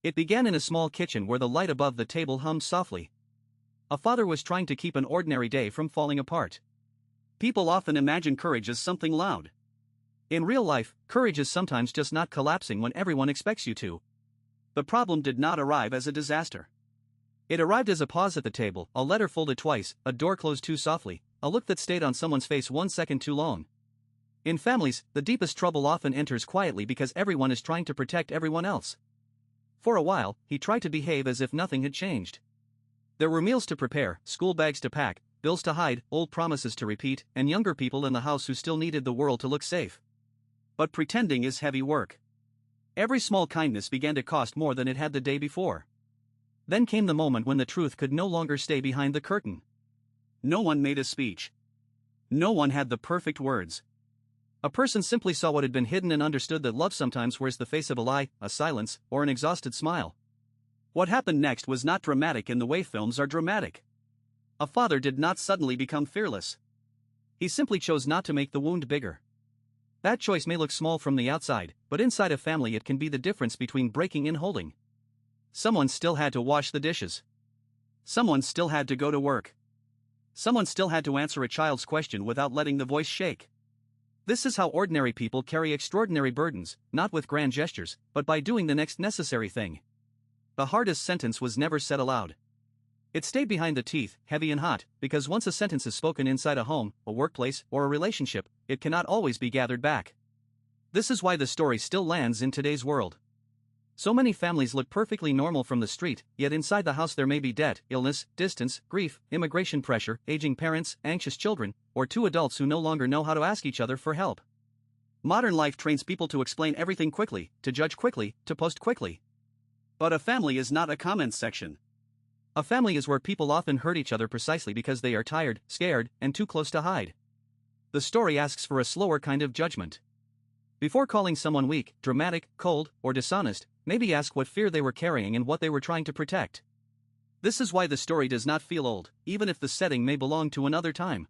It began in a small kitchen where the light above the table hummed softly. A father was trying to keep an ordinary day from falling apart. People often imagine courage as something loud. In real life, courage is sometimes just not collapsing when everyone expects you to. The problem did not arrive as a disaster. It arrived as a pause at the table, a letter folded twice, a door closed too softly, a look that stayed on someone's face 1 second too long. In families, the deepest trouble often enters quietly because everyone is trying to protect everyone else. For a while, he tried to behave as if nothing had changed. There were meals to prepare, school bags to pack, bills to hide, old promises to repeat, and younger people in the house who still needed the world to look safe. But pretending is heavy work. Every small kindness began to cost more than it had the day before. Then came the moment when the truth could no longer stay behind the curtain. No one made a speech. No one had the perfect words. A person simply saw what had been hidden and understood that love sometimes wears the face of a lie, a silence, or an exhausted smile. What happened next was not dramatic in the way films are dramatic. A father did not suddenly become fearless. He simply chose not to make the wound bigger. That choice may look small from the outside, but inside a family it can be the difference between breaking and holding. Someone still had to wash the dishes. Someone still had to go to work. Someone still had to answer a child's question without letting the voice shake. This is how ordinary people carry extraordinary burdens, not with grand gestures, but by doing the next necessary thing. The hardest sentence was never said aloud. It stayed behind the teeth, heavy and hot, because once a sentence is spoken inside a home, a workplace, or a relationship, it cannot always be gathered back. This is why the story still lands in today's world. So many families look perfectly normal from the street, yet inside the house there may be debt, illness, distance, grief, immigration pressure, aging parents, anxious children, or two adults who no longer know how to ask each other for help. Modern life trains people to explain everything quickly, to judge quickly, to post quickly. But a family is not a comments section. A family is where people often hurt each other precisely because they are tired, scared, and too close to hide. The story asks for a slower kind of judgment. Before calling someone weak, dramatic, cold, or dishonest, maybe ask what fear they were carrying and what they were trying to protect. This is why the story does not feel old, even if the setting may belong to another time.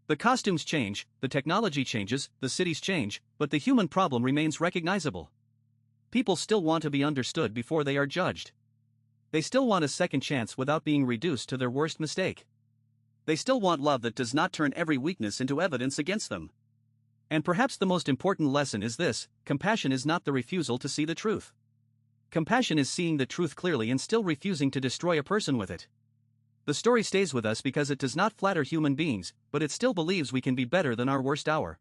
The costumes change, the technology changes, the cities change, but the human problem remains recognizable. People still want to be understood before they are judged. They still want a second chance without being reduced to their worst mistake. They still want love that does not turn every weakness into evidence against them. And perhaps the most important lesson is this: compassion is not the refusal to see the truth. Compassion is seeing the truth clearly and still refusing to destroy a person with it. The story stays with us because it does not flatter human beings, but it still believes we can be better than our worst hour.